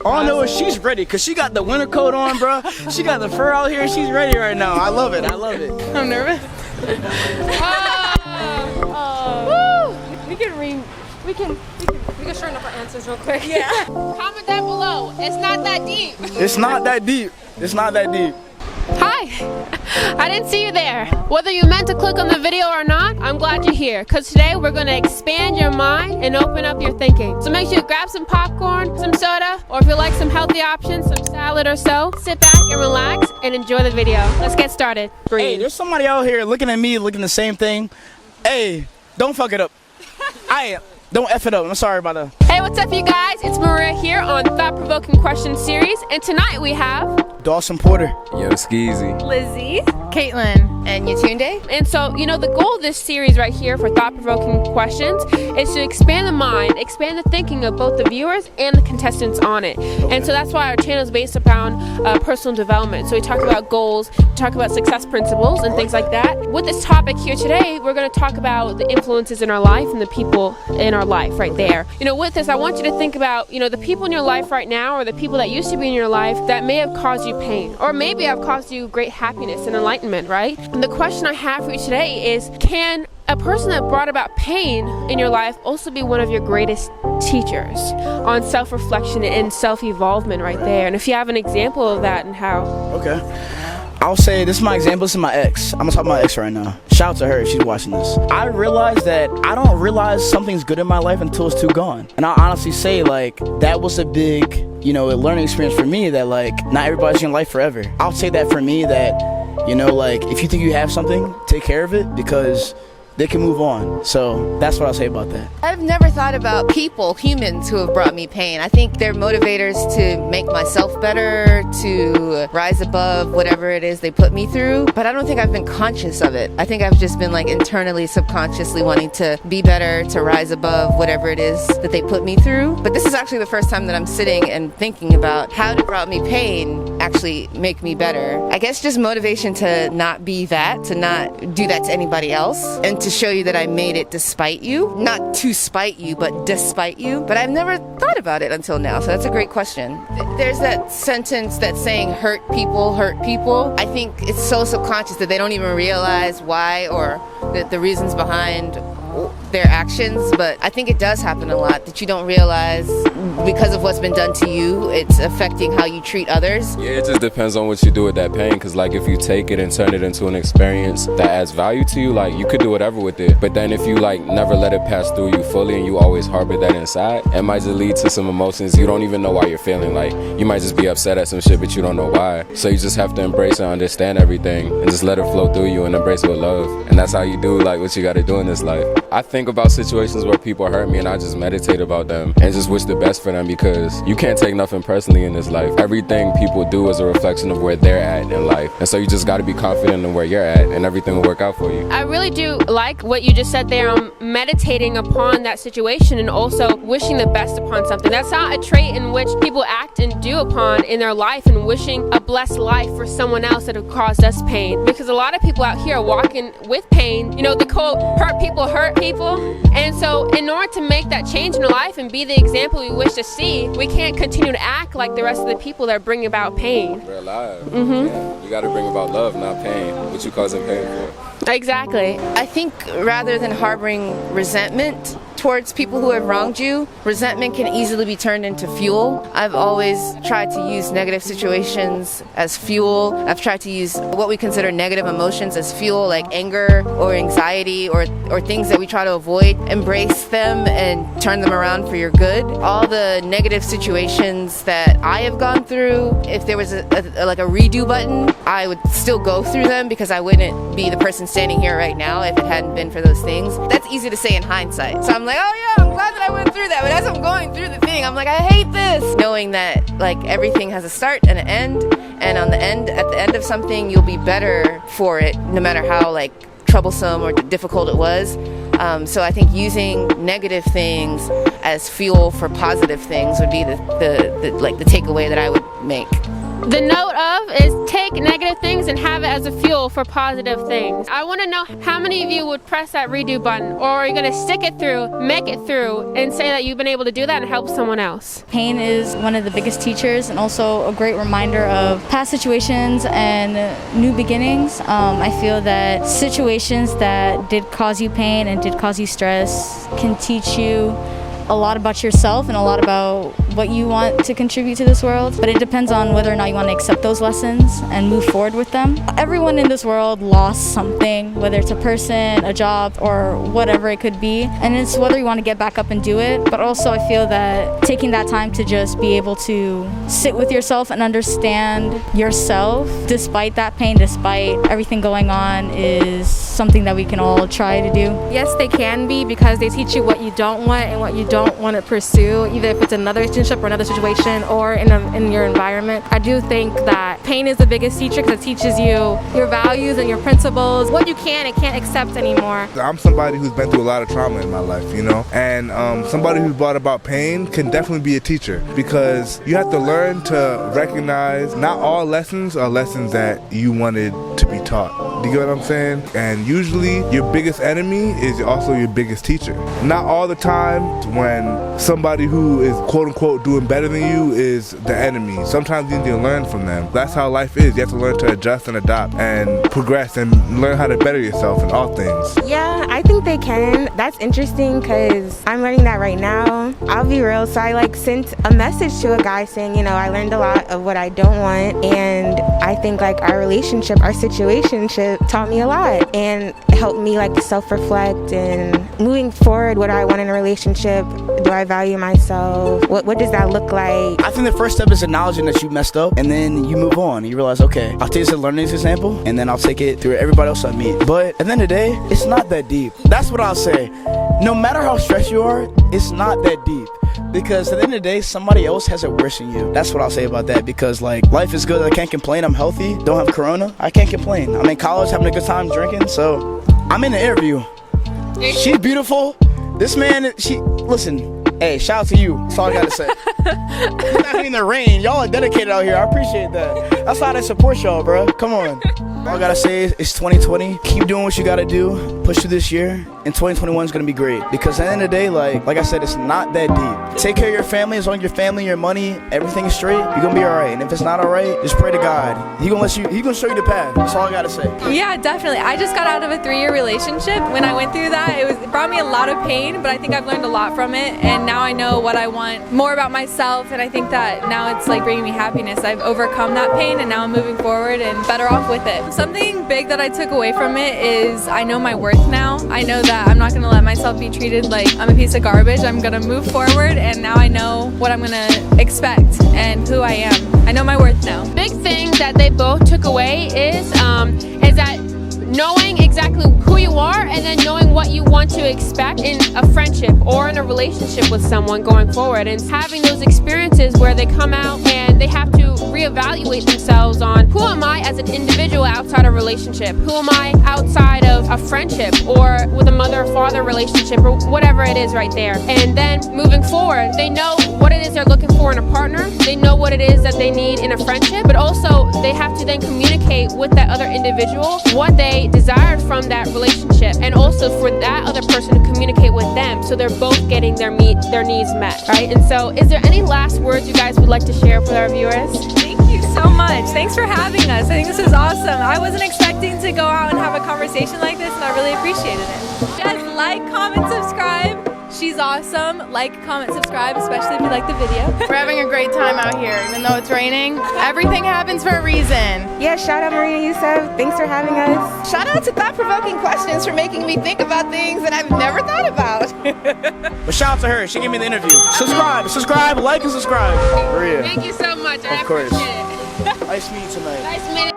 All I know is she's ready because she got the winter coat on, bro. She got the fur out here. She's ready right now. I love it. I love it. I'm nervous. We can shorten up our answers real quick. Yeah. Comment down below. It's not that deep. It's not that deep. It's not that deep. Hi. I didn't see you there. Whether you meant to click on the video or not, I'm glad you're here because today we're going to expand your mind and open up your thinking. So make sure you grab some popcorn, some soda, or if you like some healthy options, some salad or so, sit back and relax and enjoy the video. Let's get started. Hey, there's somebody out here looking at me, looking the same thing. Hey, don't fuck it up. Don't F it up. I'm sorry about that. Hey, what's up, you guys? It's Maria here on Thought-Provoking Question Series, and tonight we have Dawson Porter. Yo, Skeezy. Lizzie, Caitlin, and Yatunde. And so, the goal of this series right here for thought-provoking questions is to expand the mind, expand the thinking of both the viewers and the contestants on it. And so that's why our channel is based upon personal development. So we talk about goals, we talk about success principles and things like that. With this topic here today, we're going to talk about the influences in our life and the people in our life right there. With this, I want you to think about, the people in your life right now or the people that used to be in your life that may have caused you pain or maybe have caused you great happiness and enlightenment, right? And the question I have for you today is, can a person that brought about pain in your life also be one of your greatest teachers on self-reflection and self-evolvement right there? And if you have an example of that and how. Okay. I'll say this is my example. This is my ex. I'm gonna talk about my ex right now. Shout out to her if she's watching this. I realized that I don't realize something's good in my life until it's too gone. And I'll honestly say, that was a big, a learning experience for me that, not everybody's in life forever. I'll say that for me that, if you think you have something, take care of it because they can move on. So that's what I'll say about that. I've never thought about humans who have brought me pain. I think they're motivators to make myself better, to rise above whatever it is they put me through. But I don't think I've been conscious of it. I think I've just been internally, subconsciously wanting to be better, to rise above whatever it is that they put me through. But this is actually the first time that I'm sitting and thinking about how did brought me pain actually make me better. I guess just motivation to not be that, to not do that to anybody else, and to show you that I made it despite you. Not to spite you, but despite you. But I've never thought about it until now, so that's a great question. There's that sentence that's saying hurt people, hurt people. I think it's so subconscious that they don't even realize why or the reasons behind their actions, but I think it does happen a lot that you don't realize because of what's been done to you, it's affecting how you treat others. Yeah, it just depends on what you do with that pain, because if you take it and turn it into an experience that adds value to you, you could do whatever with it, but then if you never let it pass through you fully and you always harbor that inside, it might just lead to some emotions you don't even know why you're feeling. You might just be upset at some shit, but you don't know why. So you just have to embrace and understand everything and just let it flow through you and embrace it with love. And that's how you do what you gotta do in this life. I think about situations where people hurt me and I just meditate about them and just wish the best for them, because you can't take nothing personally in this life. Everything people do is a reflection of where they're at in life, and so you just got to be confident in where you're at and everything will work out for you. I really do like what you just said there on meditating upon that situation and also wishing the best upon something. That's not a trait in which people act and do upon in their life, and wishing a blessed life for someone else that have caused us pain, because a lot of people out here are walking with pain. The quote, hurt people. And so in order to make that change in our life and be the example we wish to see, we can't continue to act like the rest of the people that bring about pain. We're alive. Yeah. You got to bring about love, not pain. What you causing pain for? Exactly. I think rather than harboring resentment towards people who have wronged you, resentment can easily be turned into fuel. I've always tried to use negative situations as fuel. I've tried to use what we consider negative emotions as fuel, like anger or anxiety or things that we try to avoid. Embrace them and turn them around for your good. All the negative situations that I have gone through, if there was a redo button, I would still go through them because I wouldn't be the person standing here right now if it hadn't been for those things. That's easy to say in hindsight. So I'm like, oh yeah, I'm glad that I went through that. But as I'm going through the thing, I'm like, I hate this. Knowing that everything has a start and an end, and at the end of something, you'll be better for it, no matter how troublesome or difficult it was. So I think using negative things as fuel for positive things would be the takeaway that I would make. The note of is take negative things and have it as a fuel for positive things. I want to know how many of you would press that redo button, or are you going to stick it through, make it through, and say that you've been able to do that and help someone else? Pain is one of the biggest teachers and also a great reminder of past situations and new beginnings. I feel that situations that did cause you pain and did cause you stress can teach you a lot about yourself and a lot about what you want to contribute to this world, but it depends on whether or not you want to accept those lessons and move forward with them. Everyone in this world lost something, whether it's a person, a job, or whatever it could be, and it's whether you want to get back up and do it. But also I feel that taking that time to just be able to sit with yourself and understand yourself despite that pain, despite everything going on, is something that we can all try to do. Yes, they can be, because they teach you what you don't want and what you don't want to pursue, either if it's another relationship or another situation or in your environment. I do think that pain is the biggest teacher, because it teaches you your values and your principles, what you can and can't accept anymore. I'm somebody who's been through a lot of trauma in my life, you know, and somebody who's brought about pain can definitely be a teacher, because you have to learn to recognize not all lessons are lessons that you wanted to be taught. Do you get what I'm saying? And usually your biggest enemy is also your biggest teacher. Not all the time when somebody who is quote unquote doing better than you is the enemy. Sometimes you need to learn from them. That's how life is. You have to learn to adjust and adapt and progress and learn how to better yourself in all things. Yeah, I think they can. That's interesting, because I'm learning that right now. I'll be real, so I sent a message to a guy saying, you know, I learned a lot of what I don't want, and I think our relationship, our situationship taught me a lot and helped me self-reflect and moving forward. What do I want in a relationship? Do I value myself? What does that look like? I think the first step is acknowledging that you messed up, and then you move on. You realize, okay, I'll take this as a learning example, and then I'll take it through everybody else I meet. But at the end of the day, it's not that deep. That's what I'll say. No matter how stressed you are, it's not that deep. Because at the end of the day, somebody else has it worse than you. That's what I'll say about that, because life is good. I can't complain. I'm healthy. Don't have corona. I can't complain. I'm in college having a good time drinking, so I'm in the interview. She's beautiful. This man, listen, hey, shout out to you. That's all I gotta say. You're not in the rain. Y'all are dedicated out here. I appreciate that. That's how I support y'all, bro. Come on. All I gotta say is it's 2020. Keep doing what you gotta do. Push through this year. And 2021 is gonna be great. Because at the end of the day, like I said, it's not that deep. Take care of your family. As long as your family, your money, everything is straight, you're gonna be alright. And if it's not alright, just pray to God. He gonna show you the path. That's all I gotta say. Yeah, definitely. I just got out of a 3-year relationship. When I went through that, it brought me a lot of pain, but I think I've learned a lot from it. And now I know what I want more about myself. And I think that now it's bringing me happiness. I've overcome that pain, and now I'm moving forward and better off with it. Something big that I took away from it is I know my worth now. I know that I'm not gonna let myself be treated like I'm a piece of garbage. I'm gonna move forward, and now I know what I'm gonna expect and who I am. I know my worth now. Big thing that they both took away is that knowing exactly who you are, and then knowing what you want to expect in a friendship or in a relationship with someone going forward, and having those experiences where they come out and they have to reevaluate themselves on who am I as an individual outside a relationship, who am I outside of a friendship or with a mother or father relationship or whatever it is right there. And then moving forward, they know what it is they're looking for in a partner, they know what it is that they need in a friendship, but also they have to then communicate with that other individual what they desired from that relationship, and also for that other person to communicate with them, so they're both getting their needs met, right? And so is there any last words you guys would like to share with our viewers? Thank you so much. Thanks for having us. I think this is awesome. I wasn't expecting to go out and have a conversation like this, and I really appreciated it. Guys, like, comment, subscribe. She's awesome. Like, comment, subscribe, especially if you like the video. We're having a great time out here, even though it's raining. Everything happens for a reason. Yeah, shout out Marina Yusuf. Thanks for having us. Shout out to Thought-Provoking Questions for making me think about things that I've never thought about. But shout out to her. She gave me the interview. Subscribe, like, and subscribe. Maria. Thank you so much. Of course. I appreciate it. Nice meeting you tonight. Nice meeting